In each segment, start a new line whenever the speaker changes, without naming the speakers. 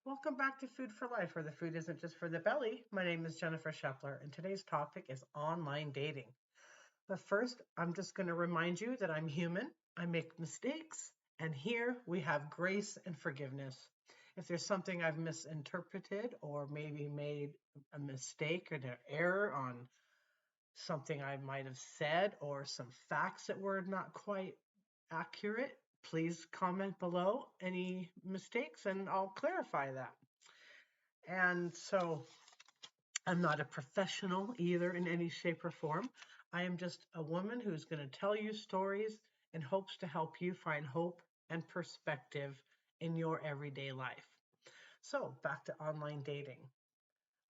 Welcome back to Food for Life, where the food isn't just for the belly. My name is Jennifer Shepler, and today's topic is online dating. But first, I'm just going to remind you that I'm human, I make mistakes, and here we have grace and forgiveness. If there's something I've misinterpreted or maybe made a mistake or an error on something I might have said or some facts that were not quite accurate, please comment below any mistakes and I'll clarify that. And so I'm not a professional either in any shape or form. I am just a woman who's going to tell you stories in hopes to help you find hope and perspective in your everyday life. So, back to online dating.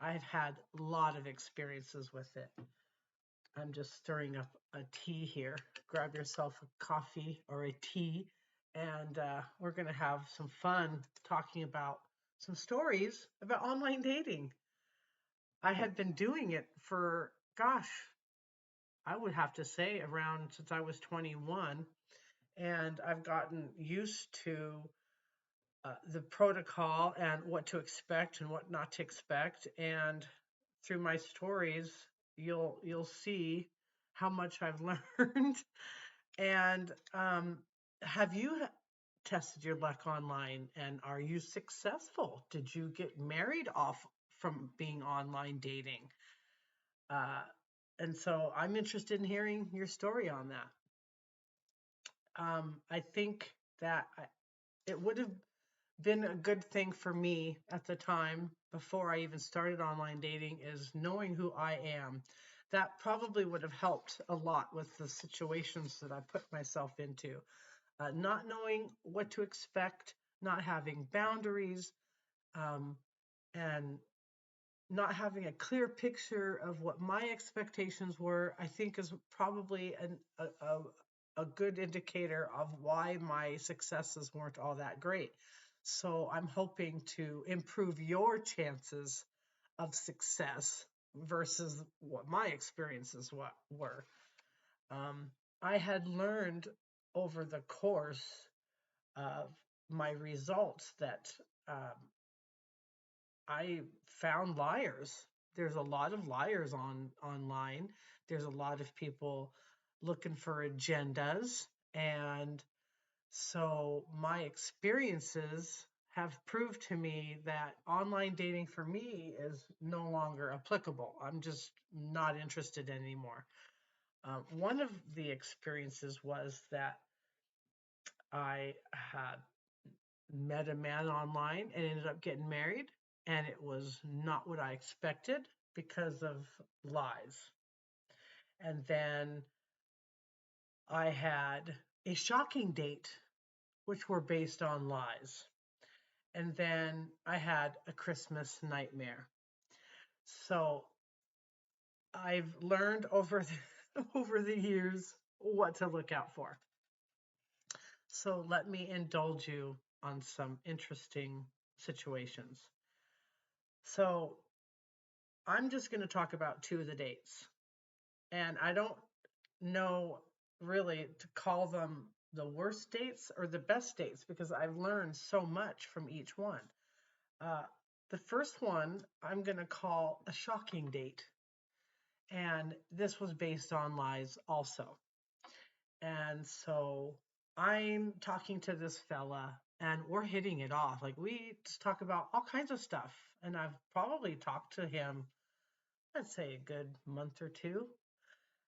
I've had a lot of experiences with it. I'm just stirring up a tea here. Grab yourself a coffee or a tea, and we're going to have some fun talking about some stories about online dating. I had been doing it for, gosh, I would have to say around since I was 21, and I've gotten used to the protocol and what to expect and what not to expect. And through my stories, you'll see how much I've learned. And have you tested your luck online, and are you successful? Did you get married off from being online dating? Uh, and so I'm interested in hearing your story on that. I think that it would have been a good thing for me at the time before I even started online dating is knowing who I am. That probably would have helped a lot with the situations that I put myself into. Not knowing what to expect, not having boundaries, um, and not having a clear picture of what my expectations were, I think is probably a good indicator of why my successes weren't all that great. So I'm hoping to improve your chances of success versus what my experiences were. Um, I had learned over the course of my results that I found liars. There's a lot of liars online. There's a lot of people looking for agendas. And so my experiences have proved to me that online dating for me is no longer applicable. I'm just not interested anymore. One of the experiences was that I had met a man online and ended up getting married, and it was not what I expected because of lies. And then I had a shocking date, which were based on lies. And then I had a Christmas nightmare. So I've learned over over the years what to look out for. So let me indulge you on some interesting situations. So I'm just going to talk about two of the dates. And I don't know really to call them the worst dates or the best dates because I've learned so much from each one. Uh, the first one I'm going to call a shocking date. And this was based on lies also. And so I'm talking to this fella and we're hitting it off. Like we just talk about all kinds of stuff. And I've probably talked to him, I'd say a good month or two.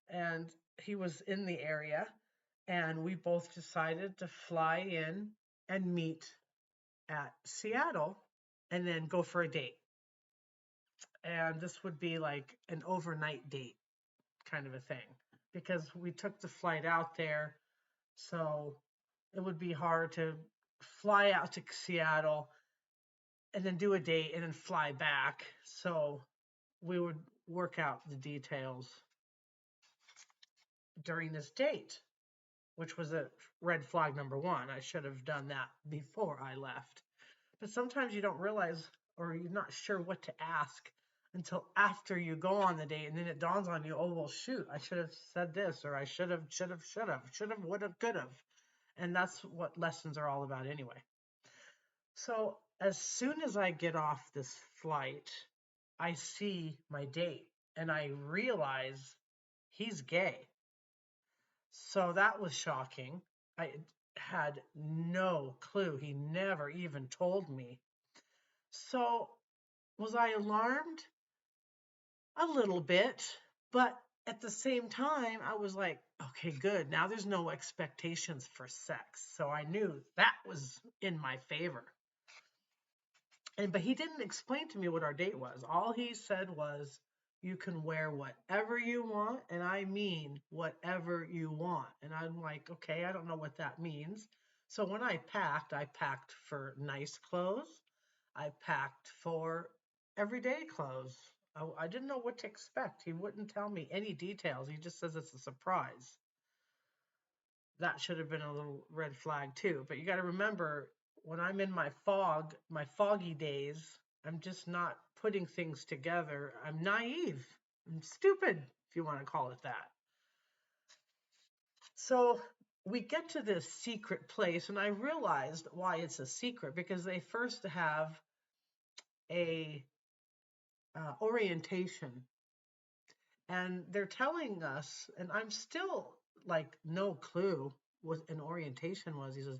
And he was in the area. And we both decided to fly in and meet at Seattle and then go for a date. And this would be like an overnight date kind of a thing because we took the flight out there. So it would be hard to fly out to Seattle and then do a date and then fly back. So we would work out the details during this date, which was a red flag number one. I should have done that before I left. But sometimes you don't realize or you're not sure what to ask until after you go on the date and then it dawns on you, oh well shoot, I should have said this or I should have, would have, could have. And that's what lessons are all about anyway. So as soon as I get off this flight, I see my date and I realize he's gay. So that was shocking. I had no clue. He never even told me. So was I alarmed? A little bit, but at the same time, I was like, okay, good. Now there's no expectations for sex. So I knew that was in my favor. But he didn't explain to me what our date was. All he said was, you can wear whatever you want, and I mean whatever you want. And I'm like, okay, I don't know what that means. So when I packed for nice clothes. I packed for everyday clothes. I didn't know what to expect. He wouldn't tell me any details. He just says it's a surprise. That should have been a little red flag too. But you got to remember, when I'm in my foggy days, I'm just not putting things together. I'm naive. I'm stupid, if you want to call it that. So we get to this secret place, and I realized why it's a secret because they first have a orientation, and they're telling us, and I'm still like no clue what an orientation was. He says,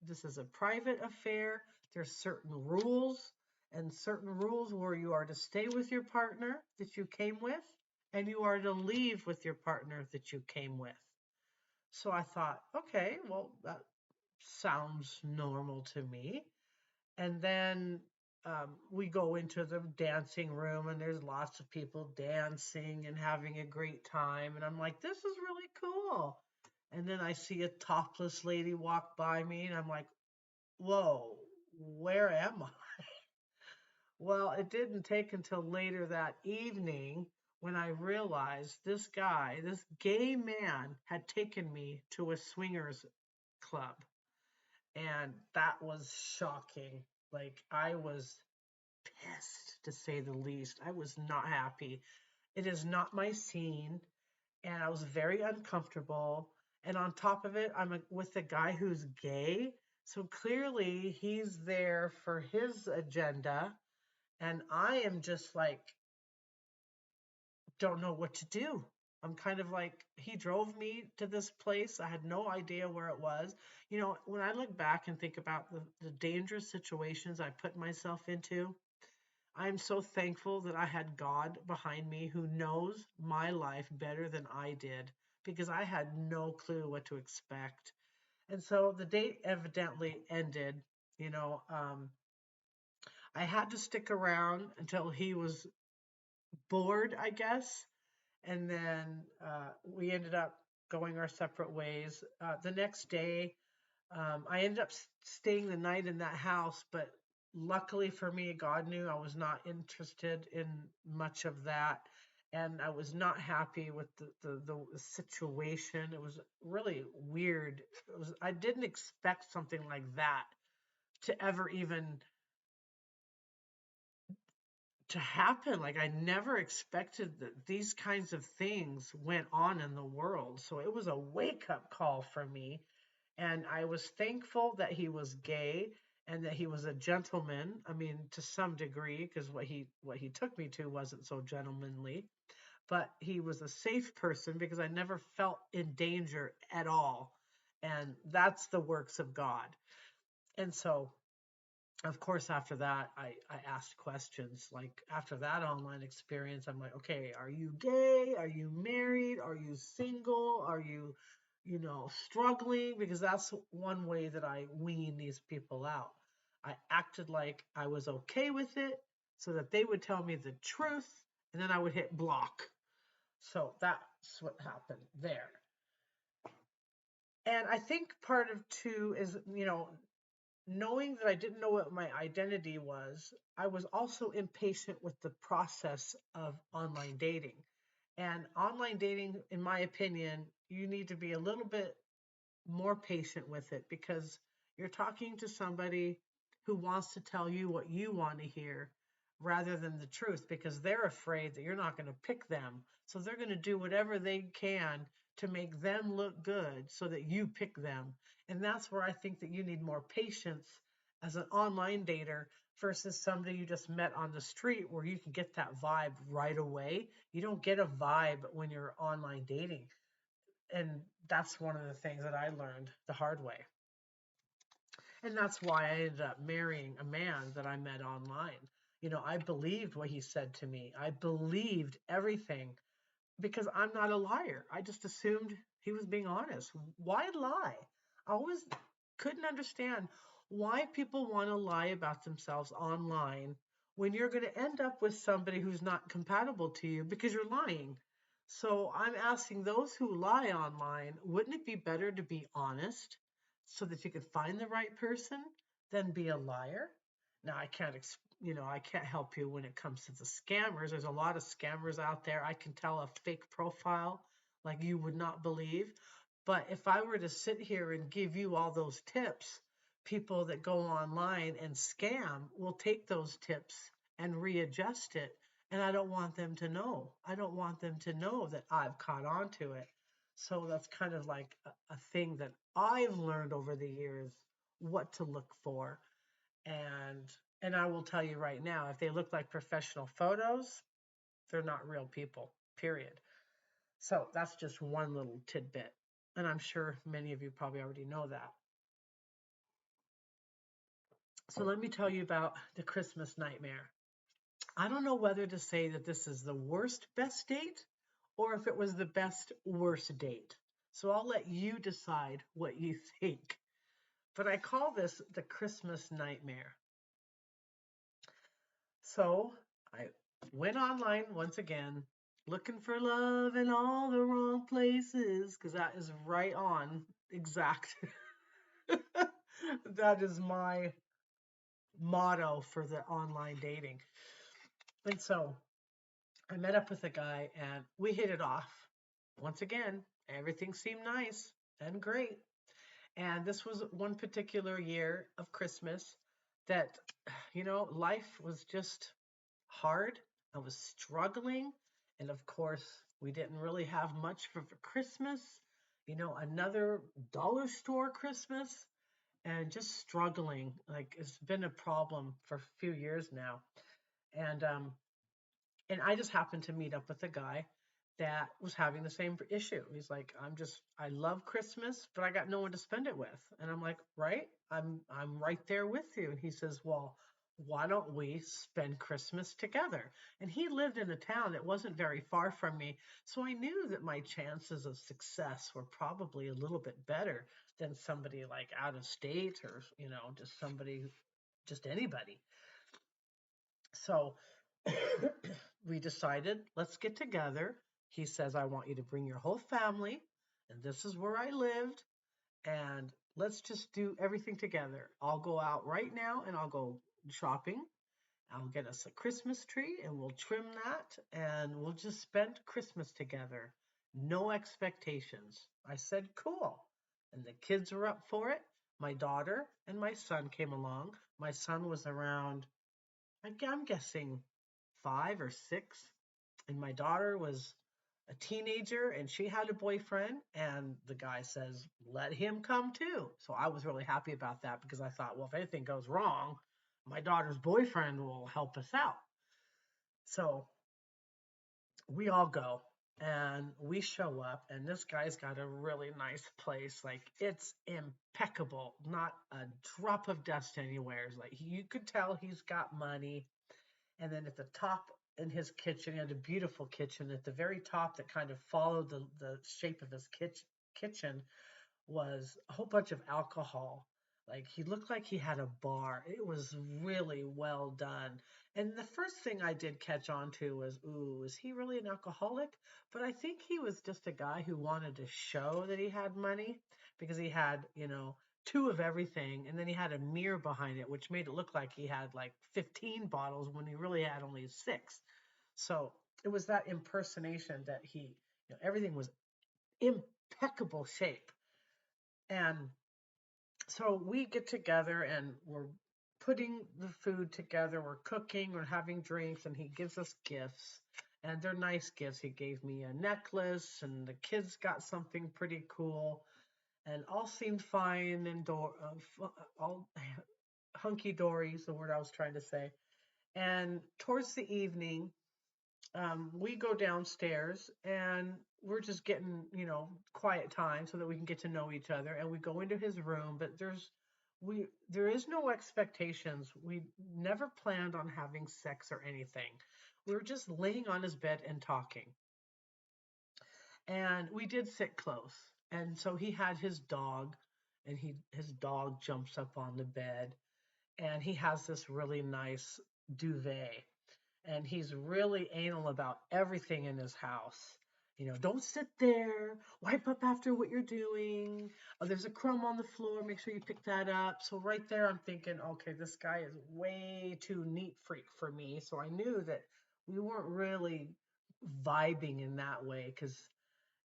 this is a private affair. There's certain rules, and certain rules where you are to stay with your partner that you came with, and you are to leave with your partner that you came with. So I thought, okay, well, that sounds normal to me. And then we go into the dancing room, and there's lots of people dancing and having a great time. And I'm like, this is really cool. And then I see a topless lady walk by me, and I'm like, whoa, where am I? Well, it didn't take until later that evening when I realized this guy, this gay man, had taken me to a swingers club. And that was shocking. Like, I was pissed, to say the least. I was not happy. It is not my scene, and I was very uncomfortable. And on top of it, with a guy who's gay. So clearly he's there for his agenda. And I am just like, don't know what to do. I'm kind of like, he drove me to this place. I had no idea where it was. When I look back and think about the dangerous situations I put myself into, I'm so thankful that I had God behind me who knows my life better than I did, because I had no clue what to expect. And so the date evidently ended. You know, um, I had to stick around until he was bored, I guess. And then we ended up going our separate ways. The next day, I ended up staying the night in that house, but luckily for me, God knew I was not interested in much of that. And I was not happy with the situation. It was really weird. I didn't expect something like that to ever even to happen. Like, I never expected that these kinds of things went on in the world. So it was a wake up call for me. And I was thankful that he was gay and that he was a gentleman. I mean, to some degree, because what he took me to wasn't so gentlemanly, but he was a safe person because I never felt in danger at all. And that's the works of God. And so, of course, after that, I asked questions. Like, after that online experience, I'm like, okay, are you gay? Are you married? Are you single? Are you, struggling? Because that's one way that I wean these people out. I acted like I was okay with it so that they would tell me the truth, and then I would hit block. So that's what happened there. And I think part of two is, knowing that I didn't know what my identity was, I was also impatient with the process of online dating. And online dating, in my opinion, you need to be a little bit more patient with it because you're talking to somebody who wants to tell you what you want to hear rather than the truth because they're afraid that you're not going to pick them. So they're going to do whatever they can to make them look good so that you pick them. And that's where I think that you need more patience as an online dater versus somebody you just met on the street where you can get that vibe right away. You don't get a vibe when you're online dating. And that's one of the things that I learned the hard way. And that's why I ended up marrying a man that I met online. I believed what he said to me. I believed everything because I'm not a liar. I just assumed he was being honest. Why lie? I always couldn't understand why people want to lie about themselves online when you're going to end up with somebody who's not compatible to you because you're lying. So I'm asking those who lie online, wouldn't it be better to be honest so that you could find the right person than be a liar? Now I can't help you when it comes to the scammers. There's a lot of scammers out there. I can tell a fake profile like you would not believe. But if I were to sit here and give you all those tips, people that go online and scam will take those tips and readjust it. And I don't want them to know. I don't want them to know that I've caught on to it. So that's kind of like a thing that I've learned over the years what to look for. And and I will tell you right now, if they look like professional photos, they're not real people, period. So that's just one little tidbit. And I'm sure many of you probably already know that. So let me tell you about the Christmas nightmare. I don't know whether to say that this is the worst best date or if it was the best worst date. So I'll let you decide what you think. But I call this the Christmas nightmare. So I went online once again, looking for love in all the wrong places, because that is right on exact. That is my motto for the online dating. And so I met up with a guy and we hit it off. Once again, everything seemed nice and great. And this was one particular year of Christmas that, life was just hard. I was struggling. And of course, we didn't really have much for Christmas. Another dollar store Christmas and just struggling. Like it's been a problem for a few years now. And and I just happened to meet up with a guy that was having the same issue. He's like, I love Christmas, but I got no one to spend it with. And I'm like, right? I'm right there with you. And he says, well, why don't we spend Christmas together? And he lived in a town that wasn't very far from me. So I knew that my chances of success were probably a little bit better than somebody like out of state or, just somebody, just anybody. So we decided, let's get together. He says, I want you to bring your whole family, and this is where I lived, and let's just do everything together. I'll go out right now and I'll go shopping. I'll get us a Christmas tree and we'll trim that and we'll just spend Christmas together. No expectations. I said, cool. And the kids were up for it. My daughter and my son came along. My son was around, I'm guessing 5 or 6, and my daughter was a teenager and she had a boyfriend, and the guy says let him come too. So I was really happy about that because I thought, well, if anything goes wrong, my daughter's boyfriend will help us out. So we all go and we show up, and this guy's got a really nice place. Like it's impeccable, not a drop of dust anywhere. Like you could tell he's got money. And then at the top in his kitchen, he had a beautiful kitchen. At the very top that kind of followed the shape of his kitchen was a whole bunch of alcohol. Like he looked like he had a bar. It was really well done. And the first thing I did catch on to was, ooh, is he really an alcoholic? But I think he was just a guy who wanted to show that he had money because he had, two of everything. And then he had a mirror behind it, which made it look like he had like 15 bottles when he really had only 6. So it was that impersonation that everything was impeccable shape. And so we get together and we're putting the food together, we're cooking, we're having drinks, and he gives us gifts. And they're nice gifts. He gave me a necklace, and the kids got something pretty cool. And all seemed fine and all hunky dory is the word I was trying to say. And towards the evening, we go downstairs and we're just getting, quiet time so that we can get to know each other. And we go into his room, but there is no expectations. We never planned on having sex or anything. We were just laying on his bed and talking. And we did sit close. And so he had his dog, and his dog jumps up on the bed, and he has this really nice duvet, and he's really anal about everything in his house. Don't sit there. Wipe up after what you're doing. Oh, there's a crumb on the floor. Make sure you pick that up. So right there, I'm thinking, okay, this guy is way too neat freak for me. So I knew that we weren't really vibing in that way because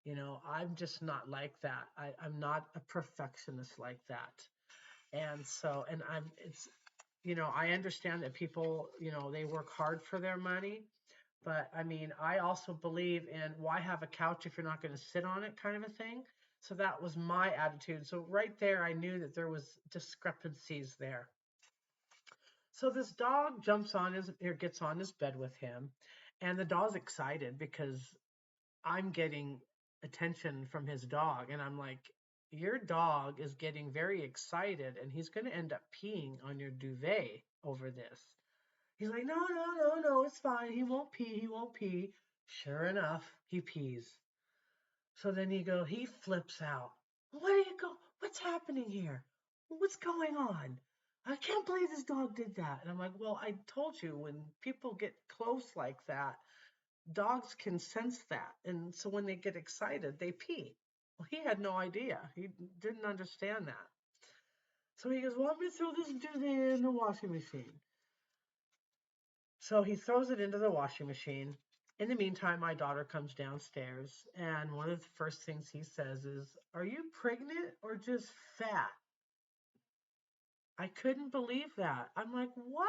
I'm just not like that. I'm not a perfectionist like that. And so, and I understand that people, they work hard for their money, but I mean, I also believe in why have a couch if you're not going to sit on it kind of a thing. So that was my attitude. So right there, I knew that there was discrepancies there. So this dog jumps on his, or gets on his bed with him, and the dog's excited because I'm getting attention from his dog. And I'm like, your dog is getting very excited and he's going to end up peeing on your duvet over this. He's like, no, no, no, no, it's fine. He won't pee. He won't pee. Sure enough, he pees. So then he flips out. Where do you go? What's happening here? What's going on? I can't believe this dog did that. And I'm like, well, I told you when people get close like that, dogs can sense that. And so when they get excited, they pee. Well, he had no idea. He didn't understand that. So he goes, well, I'm going to throw this duvet in the washing machine. So he throws it into the washing machine. In the meantime, my daughter comes downstairs, and one of the first things he says is, are you pregnant or just fat? I couldn't believe that. I'm like, what?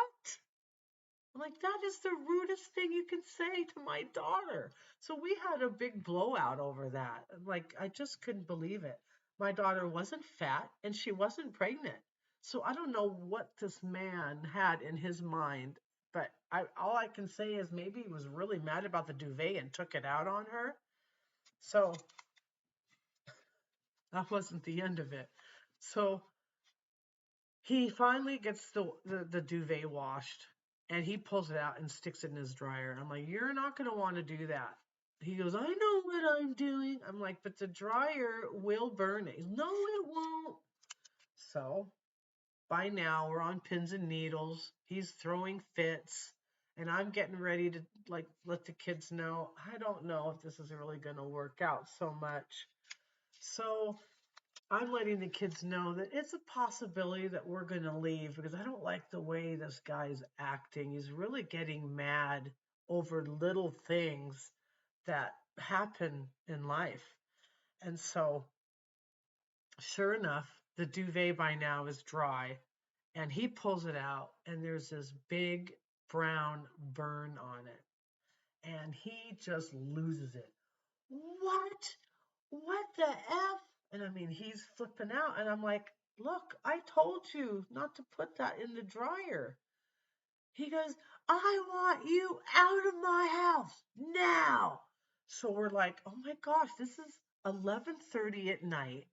I'm like, that is the rudest thing you can say to my daughter. So we had a big blowout over that. Like, I just couldn't believe it. My daughter wasn't fat and she wasn't pregnant. So I don't know what this man had in his mind, but all I can say is maybe he was really mad about the duvet and took it out on her. So that wasn't the end of it. So he finally gets the duvet washed and he pulls it out and sticks it in his dryer. And I'm like, you're not going to want to do that. He goes, I know what I'm doing. I'm like, but the dryer will burn it. No, it won't. So by now we're on pins and needles. He's throwing fits. And I'm getting ready to like let the kids know, I don't know if this is really going to work out so much. So I'm letting the kids know that it's a possibility that we're going to leave because I don't like the way this guy's acting. He's really getting mad over little things that happen in life. And so, sure enough, the duvet by now is dry and he pulls it out and there's this big brown burn on it. And he just loses it. What? What the F? And I mean, he's flipping out. And I'm like, look, I told you not to put that in the dryer. He goes, I want you out of my house now. So we're like, oh my gosh, this is 11:30 at night.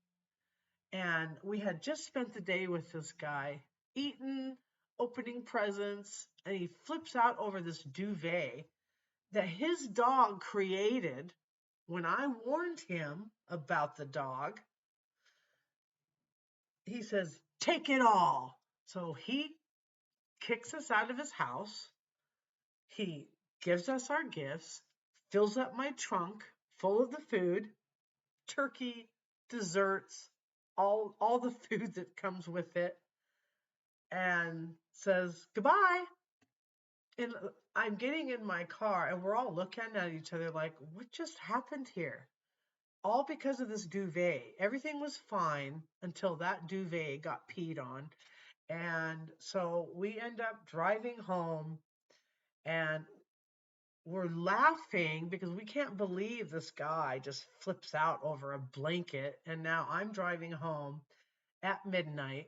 And we had just spent the day with this guy, eating, opening presents, and he flips out over this duvet that his dog created when I warned him about the dog. He says, take it all. So he kicks us out of his house. He gives us our gifts, fills up my trunk full of the food, turkey, desserts, all the food that comes with it, and says goodbye. And I'm getting in my car and we're all looking at each other like, what just happened here? All because of this duvet. Everything was fine until that duvet got peed on. And so we end up driving home and we're laughing because we can't believe this guy just flips out over a blanket. And now I'm driving home at midnight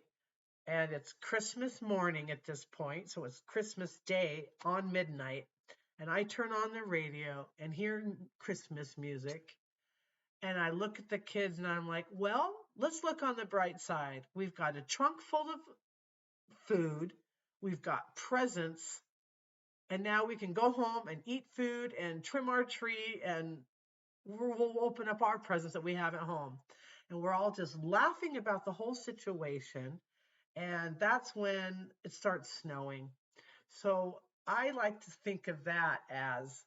and it's Christmas morning at this point, so it's Christmas Day on midnight, and I turn on the radio and hear Christmas music, and I look at the kids and I'm like, well, let's look on the bright side. We've got a trunk full of food, we've got presents, and now we can go home and eat food and trim our tree and we'll open up our presents that we have at home. And we're all just laughing about the whole situation. And that's when it starts snowing. So I like to think of that as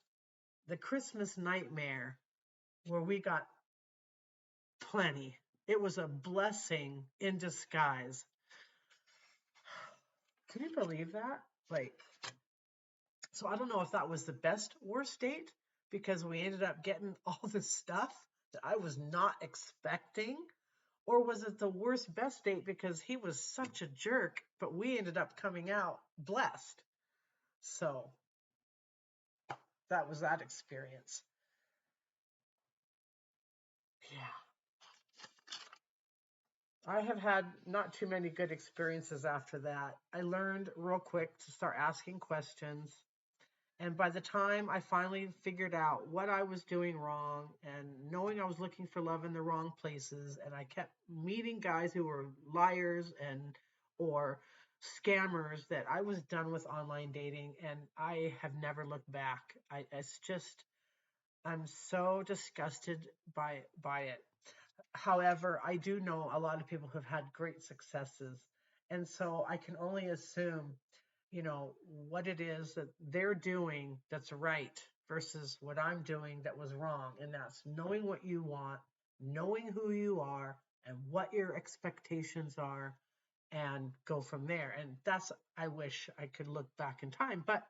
the Christmas nightmare where we got plenty. It was a blessing in disguise. Can you believe that? Like, so I don't know if that was the best worst date because we ended up getting all this stuff that I was not expecting, or was it the worst best date because he was such a jerk, but we ended up coming out blessed. So that was that experience. Yeah. I have had not too many good experiences after that. I learned real quick to start asking questions. And by the time I finally figured out what I was doing wrong and knowing I was looking for love in the wrong places, and I kept meeting guys who were liars and or scammers, that I was done with online dating and I have never looked back. It's just I'm so disgusted by it. However, I do know a lot of people who've had great successes. And so I can only assume, what it is that they're doing that's right versus what I'm doing that was wrong. And that's knowing what you want, knowing who you are, and what your expectations are, and go from there. And that's, I wish I could look back in time, but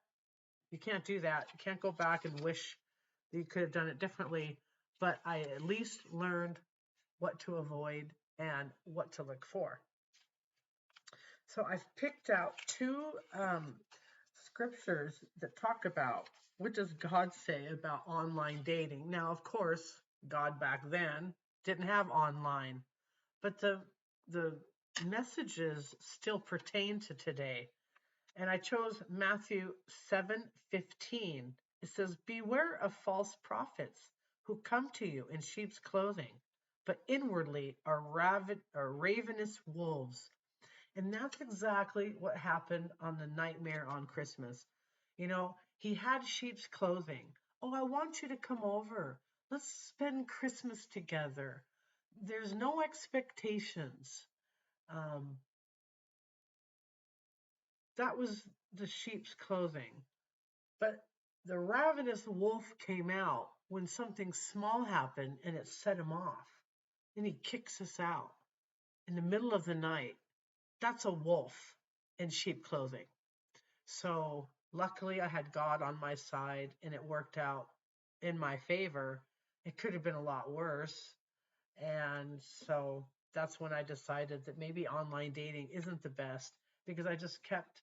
you can't do that. You can't go back and wish that you could have done it differently. But I at least learned what to avoid and what to look for. So I've picked out two scriptures that talk about what does God say about online dating. Now, of course, God back then didn't have online, but the messages still pertain to today. And I chose Matthew 7:15. It says, beware of false prophets who come to you in sheep's clothing, but inwardly are ravenous wolves. And that's exactly what happened on the nightmare on Christmas. He had sheep's clothing. Oh, I want you to come over. Let's spend Christmas together. There's no expectations. Um, that was the sheep's clothing. But the ravenous wolf came out when something small happened and it set him off. And he kicks us out in the middle of the night. That's a wolf in sheep clothing. So luckily, I had God on my side and it worked out in my favor. It could have been a lot worse. And so that's when I decided that maybe online dating isn't the best, because I just kept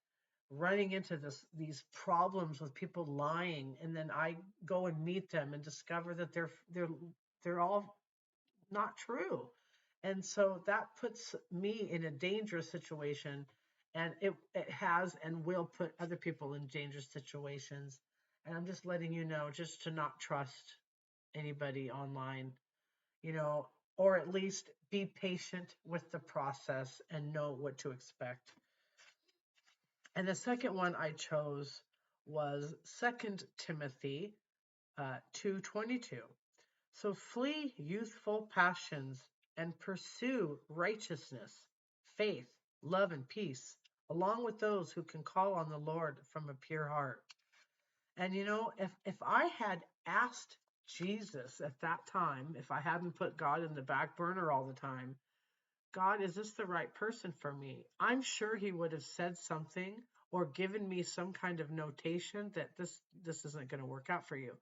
running into these problems with people lying, and then I go and meet them and discover that they're all not true. And so that puts me in a dangerous situation, and it has and will put other people in dangerous situations. And I'm just letting you know just to not trust anybody online, you know, or at least be patient with the process and know what to expect. And the second one I chose was Second Timothy 2:22. So flee youthful passions and pursue righteousness, faith, love, and peace, along with those who can call on the Lord from a pure heart. And if I had asked Jesus at that time, if I hadn't put God in the back burner all the time, God, is this the right person for me? I'm sure he would have said something or given me some kind of notation that this isn't going to work out for you.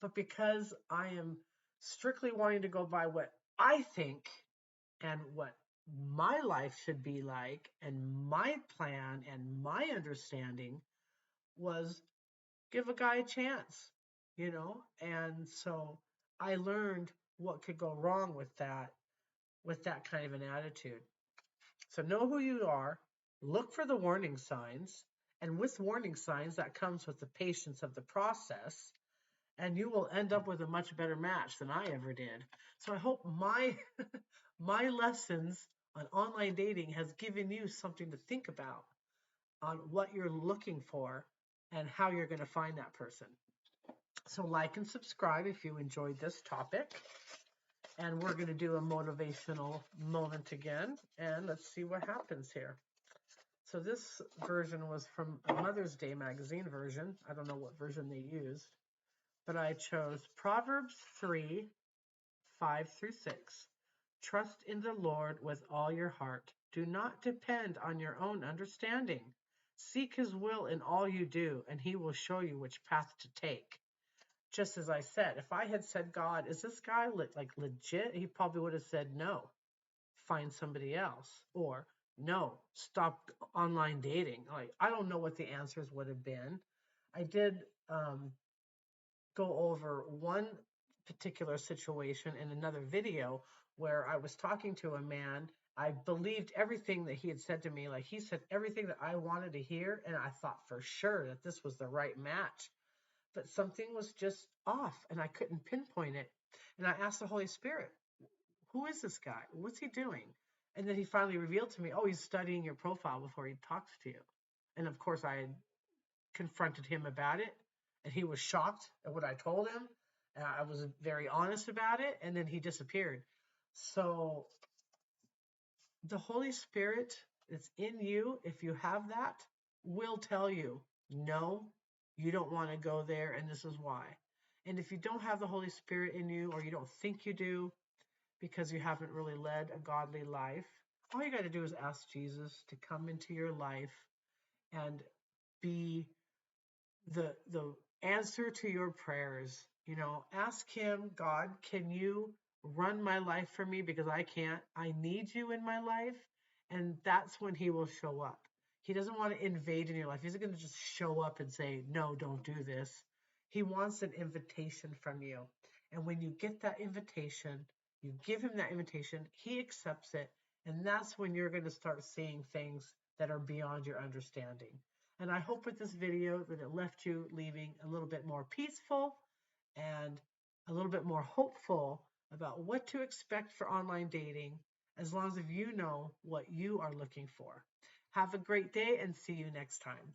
But because I am strictly wanting to go by what I think and what my life should be like, and my plan and my understanding was give a guy a chance, And so I learned what could go wrong with that kind of an attitude. So know who you are, Look for the warning signs. And with warning signs, that comes with the patience of the process. And you will end up with a much better match than I ever did. So I hope my my lessons on online dating has given you something to think about on what you're looking for and how you're going to find that person. So like and subscribe if you enjoyed this topic. And we're going to do a motivational moment again. And let's see what happens here. So this version was from a Mother's Day magazine version. I don't know what version they used, but I chose Proverbs 3, 5 through 6. Trust in the Lord with all your heart. Do not depend on your own understanding. Seek his will in all you do, and he will show you which path to take. Just as I said, if I had said, God, is this guy like legit? He probably would have said, no, find somebody else. Or, no, stop online dating. Like, I don't know what the answers would have been. I did go over one particular situation in another video where I was talking to a man. I believed everything that he had said to me. Like, he said everything that I wanted to hear, and I thought for sure that this was the right match. But something was just off, and I couldn't pinpoint it. And I asked the Holy Spirit, who is this guy? What's he doing? And then he finally revealed to me, oh, he's studying your profile before he talks to you. And of course, I had confronted him about it, and he was shocked at what I told him. I was very honest about it, and then he disappeared. So the Holy Spirit that's in you, if you have that, will tell you, no, you don't want to go there, and this is why. And if you don't have the Holy Spirit in you, or you don't think you do, because you haven't really led a godly life, all you got to do is ask Jesus to come into your life and be the answer to your prayers. Ask him, God, can you run my life for me, because I can't. I need you in my life. And that's when he will show up. He doesn't want to invade in your life. He's not going to just show up and say, no, don't do this. He wants an invitation from you. And when you get that invitation, you give him that invitation, he accepts it. And that's when you're going to start seeing things that are beyond your understanding. And I hope with this video that it left you leaving a little bit more peaceful and a little bit more hopeful about what to expect for online dating, as long as you know what you are looking for. Have a great day and see you next time.